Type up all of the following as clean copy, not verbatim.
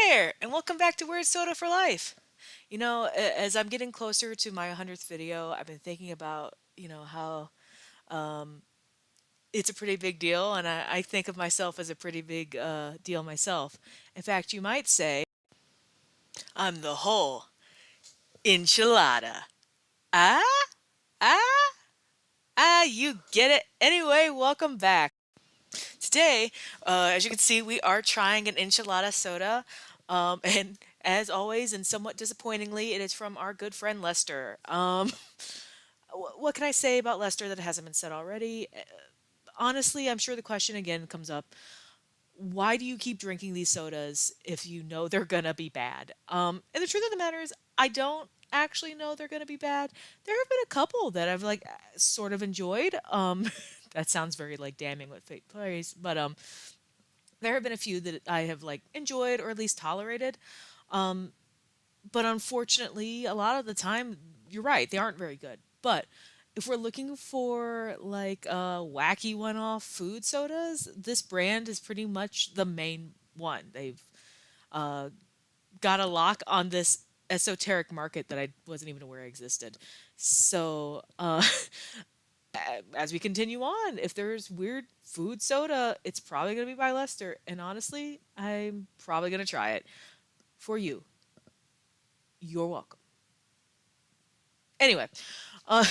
there, and welcome back to Weird Soda for Life. As I'm getting closer to my 100th video, I've been thinking about, how um, it's a pretty big deal, and I think of myself as a pretty big deal myself. In fact, you might say I'm the whole enchilada. Ah, ah, you get it. Anyway, welcome back. Today, as you can see, we are trying an enchilada soda. And as always, and somewhat disappointingly, it is from our good friend Lester. What can I say about Lester that hasn't been said already? Honestly, I'm sure the question again comes up. Why do you keep drinking these sodas if you know they're gonna be bad? And the truth of the matter is, I don't actually know they're gonna be bad. There have been a couple that I've like sort of enjoyed. That sounds very like damning with fake praise, but there have been a few that I have like enjoyed or at least tolerated. Um, but unfortunately, a lot of the time, you're right, they aren't very good. But if we're looking for like wacky one-off food sodas, this brand is pretty much the main one. They've uh, got a lock on this esoteric market that I wasn't even aware existed. So, as we continue on, if there's weird food soda, it's probably going to be by Lester. And honestly, I'm probably going to try it for you. You're welcome. Anyway, uh,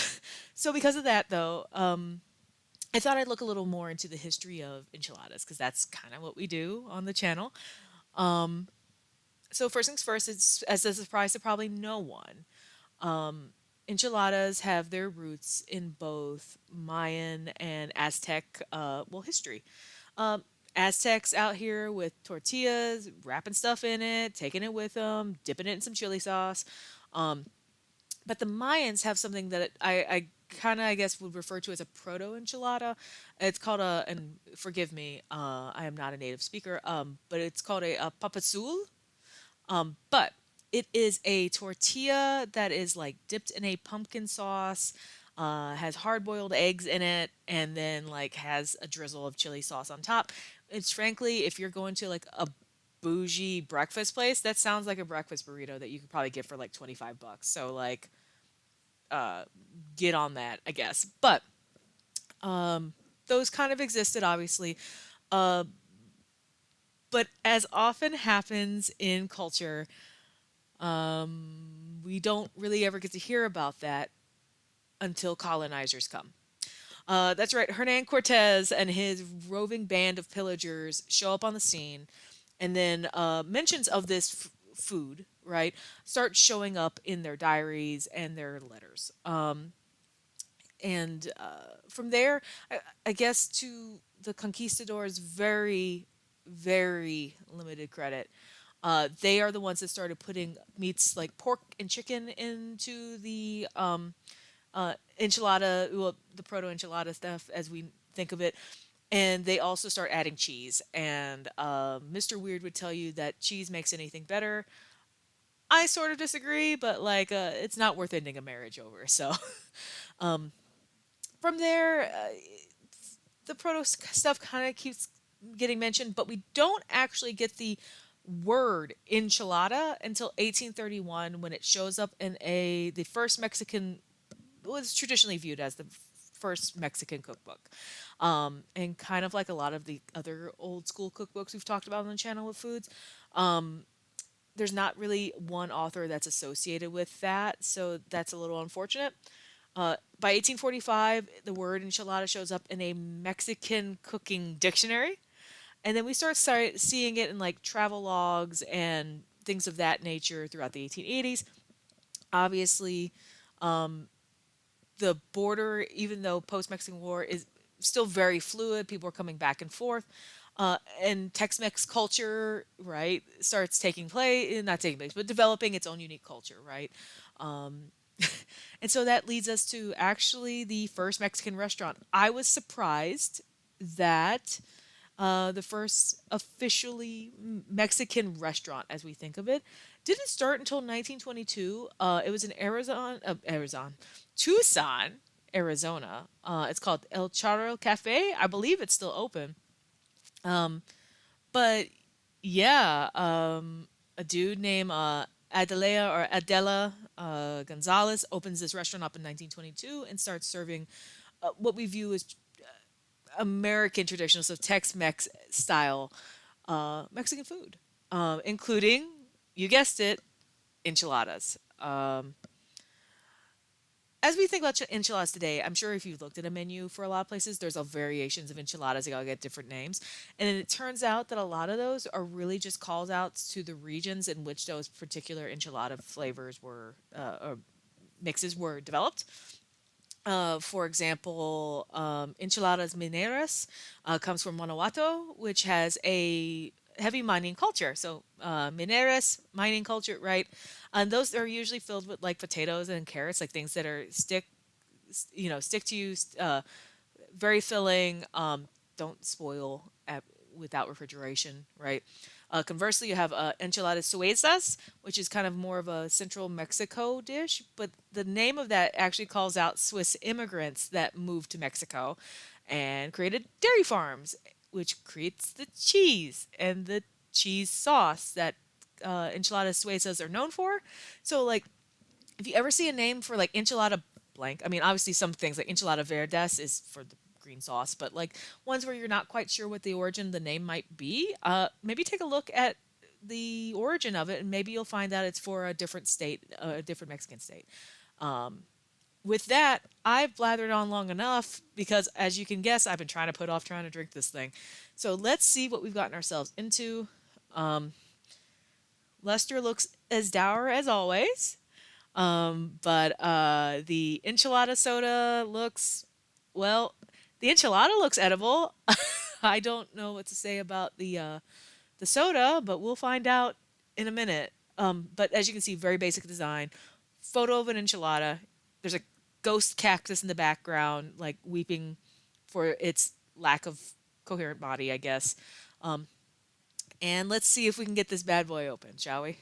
so because of that, though, I thought I'd look a little more into the history of enchiladas because that's kind of what we do on the channel. Um, so first things first, it's as a surprise to probably no one. Um, Enchiladas have their roots in both Mayan and Aztec, history. Um, Aztecs out here with tortillas, wrapping stuff in it, taking it with them, dipping it in some chili sauce. Um, but the Mayans have something that I kind of, I guess, would refer to as a proto-enchilada. It's called and forgive me, I am not a native speaker, but it's called a papadzules. But it is a tortilla that is like dipped in a pumpkin sauce, has hard boiled eggs in it, and then like has a drizzle of chili sauce on top. It's frankly, if you're going to like a bougie breakfast place, that sounds like a breakfast burrito that you could probably get for like 25 bucks. So like uh get on that, I guess. But um those kind of existed obviously. Uh but as often happens in culture, we don't really ever get to hear about that until colonizers come. That's right, Hernan Cortes and his roving band of pillagers show up on the scene, and then mentions of this food, right, start showing up in their diaries and their letters. And from there, I guess to the conquistadors' very, very limited credit, they are the ones that started putting meats like pork and chicken into the enchilada, well, the proto enchilada stuff as we think of it. And they also start adding cheese. And Mr. Weird would tell you that cheese makes anything better. I sort of disagree, but like it's not worth ending a marriage over. So um, from there, the proto stuff kind of keeps getting mentioned, but we don't actually get the word enchilada until 1831 when it shows up in the first Mexican, was traditionally viewed as the first Mexican cookbook. And kind of like a lot of the other old school cookbooks we've talked about on the channel with foods, um, there's not really one author that's associated with that, so that's a little unfortunate. By 1845, the word enchilada shows up in a Mexican cooking dictionary, and then we start seeing it in like travel logs and things of that nature throughout the 1880s. Obviously, um, the border, even though post-Mexican War is still very fluid, people are coming back and forth. And Tex-Mex culture, right, starts taking place, not taking place, but developing its own unique culture, right? Um, and so that leads us to actually the first Mexican restaurant. I was surprised that the first officially Mexican restaurant, as we think of it, didn't start until 1922. It was in Tucson, Arizona. It's called El Charro Cafe. I believe it's still open. Um, but yeah, a dude named Adelea or Adela Gonzalez opens this restaurant up in 1922 and starts serving what we view as American traditional, so Tex-Mex style Mexican food, including, you guessed it, enchiladas. As we think about enchiladas today, I'm sure if you've looked at a menu for a lot of places, there's a variations of enchiladas. They all get different names, and then it turns out that a lot of those are really just calls outs to the regions in which those particular enchilada flavors were or mixes were developed. For example, enchiladas mineras comes from Guanajuato, which has a heavy mining culture. So mineras, mining culture, right? And those are usually filled with like potatoes and carrots, like things that are stick to you, very filling. Don't spoil without refrigeration, right? Conversely, you have enchiladas suezas, which is kind of more of a central Mexico dish, but the name of that actually calls out Swiss immigrants that moved to Mexico and created dairy farms, which creates the cheese and the cheese sauce that enchiladas suezas are known for. So, like, if you ever see a name for like enchilada blank, I mean, obviously some things like enchilada verdes is for the green sauce, but like ones where you're not quite sure what the origin of the name might be, maybe take a look at the origin of it, and maybe you'll find out it's for a different state, a different Mexican state. With that, I've blathered on long enough because, as you can guess, I've been trying to put off trying to drink this thing. So let's see what we've gotten ourselves into. Um, Lester looks as dour as always. But the enchilada soda looks, well, the enchilada looks edible. I don't know what to say about the soda, but we'll find out in a minute. But as you can see, very basic design. Photo of an enchilada. There's a ghost cactus in the background, like weeping for its lack of coherent body, I guess. Um, and let's see if we can get this bad boy open, shall we?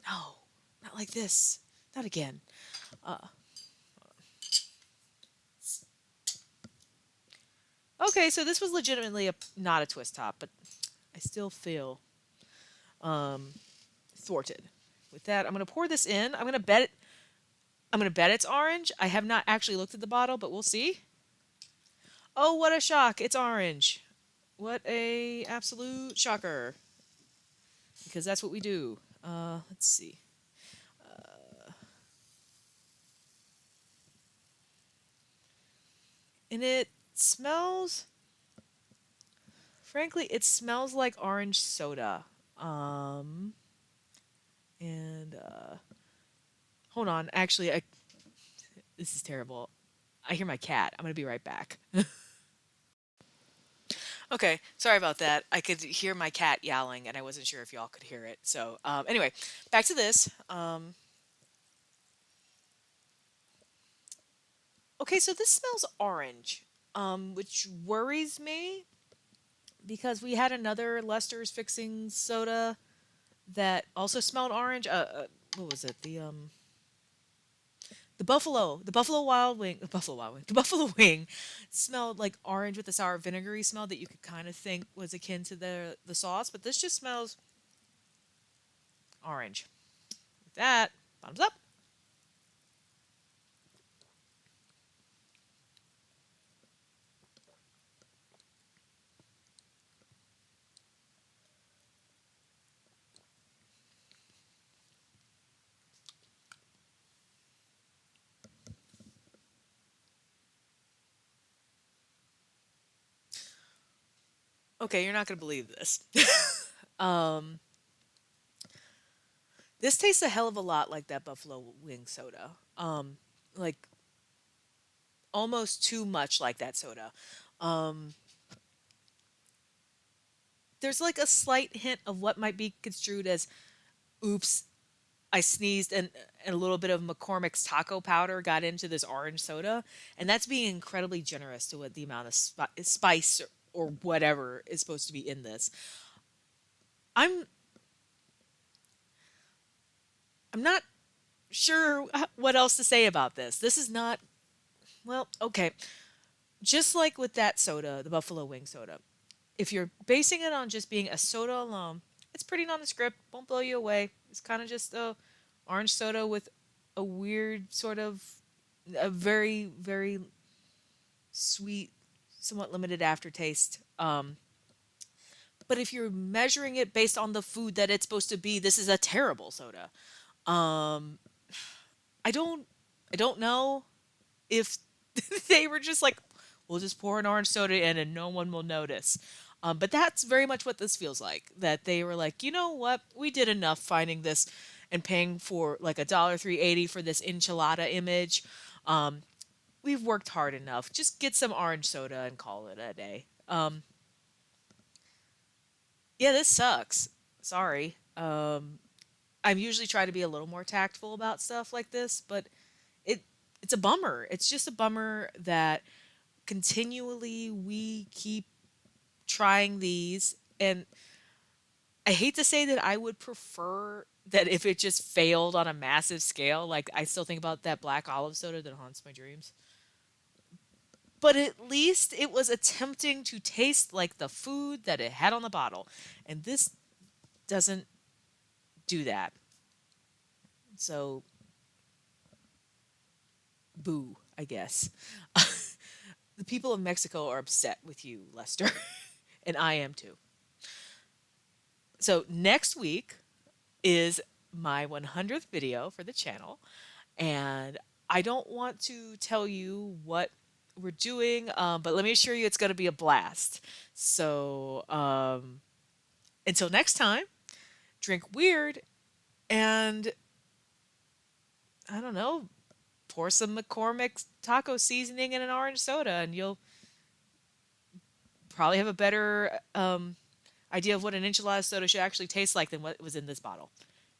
No, not like this. Not again. Uh, okay, so this was legitimately not a twist top, but I still feel um, thwarted. With that, I'm gonna pour this in. I'm gonna bet it's orange. I have not actually looked at the bottle, but we'll see. Oh, what a shock! It's orange. What a absolute shocker! Because that's what we do. Let's see. And it smells. Frankly, it smells like orange soda. Um, and hold on. Actually, this is terrible. I hear my cat. I'm gonna be right back. Okay, sorry about that. I could hear my cat yowling, and I wasn't sure if y'all could hear it. So, anyway, back to this. Okay, so this smells orange, which worries me because we had another Lester's Fixing soda that also smelled orange. What was it? The Buffalo Wild Wing, the Buffalo Wing smelled like orange with a sour vinegary smell that you could kind of think was akin to the sauce, but this just smells orange. With that, bottoms up. Okay, you're not gonna believe this. um, this tastes a hell of a lot like that Buffalo Wing soda. Like almost too much like that soda. Um, there's like a slight hint of what might be construed as, oops, I sneezed and a little bit of McCormick's taco powder got into this orange soda, and that's being incredibly generous to what the amount of spice or whatever is supposed to be in this. I'm I'm not sure what else to say about this. This is not, well, okay. Just like with that soda, the Buffalo Wing soda, if you're basing it on just being a soda alone, It's pretty nondescript, won't blow you away. It's kind of just a orange soda with a weird sort of a very very sweet, somewhat limited aftertaste. But if you're measuring it based on the food that it's supposed to be, this is a terrible soda. Um, I don't I don't know if they were just like, we'll just pour an orange soda in and no one will notice. But that's very much what this feels like. That they were like, you know what, we did enough finding this and paying for like $1.380 for this enchilada image. Um, we've worked hard enough. Just get some orange soda and call it a day. Yeah, this sucks. Sorry. I usually try to be a little more tactful about stuff like this, but it it's a bummer. It's just a bummer that continually we keep trying these, and I hate to say that I would prefer that if it just failed on a massive scale. Like I still think about that black olive soda that haunts my dreams. But at least it was attempting to taste like the food that it had on the bottle. And this doesn't do that. So, boo, I guess. The people of Mexico are upset with you, Lester. And I am too. So, next week is my 100th video for the channel. And I don't want to tell you what we're doing, but let me assure you it's going to be a blast. So, until next time, drink weird and I don't know, pour some McCormick's taco seasoning in an orange soda, and you'll probably have a better idea of what an enchilada soda should actually taste like than what was in this bottle.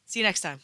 See you next time.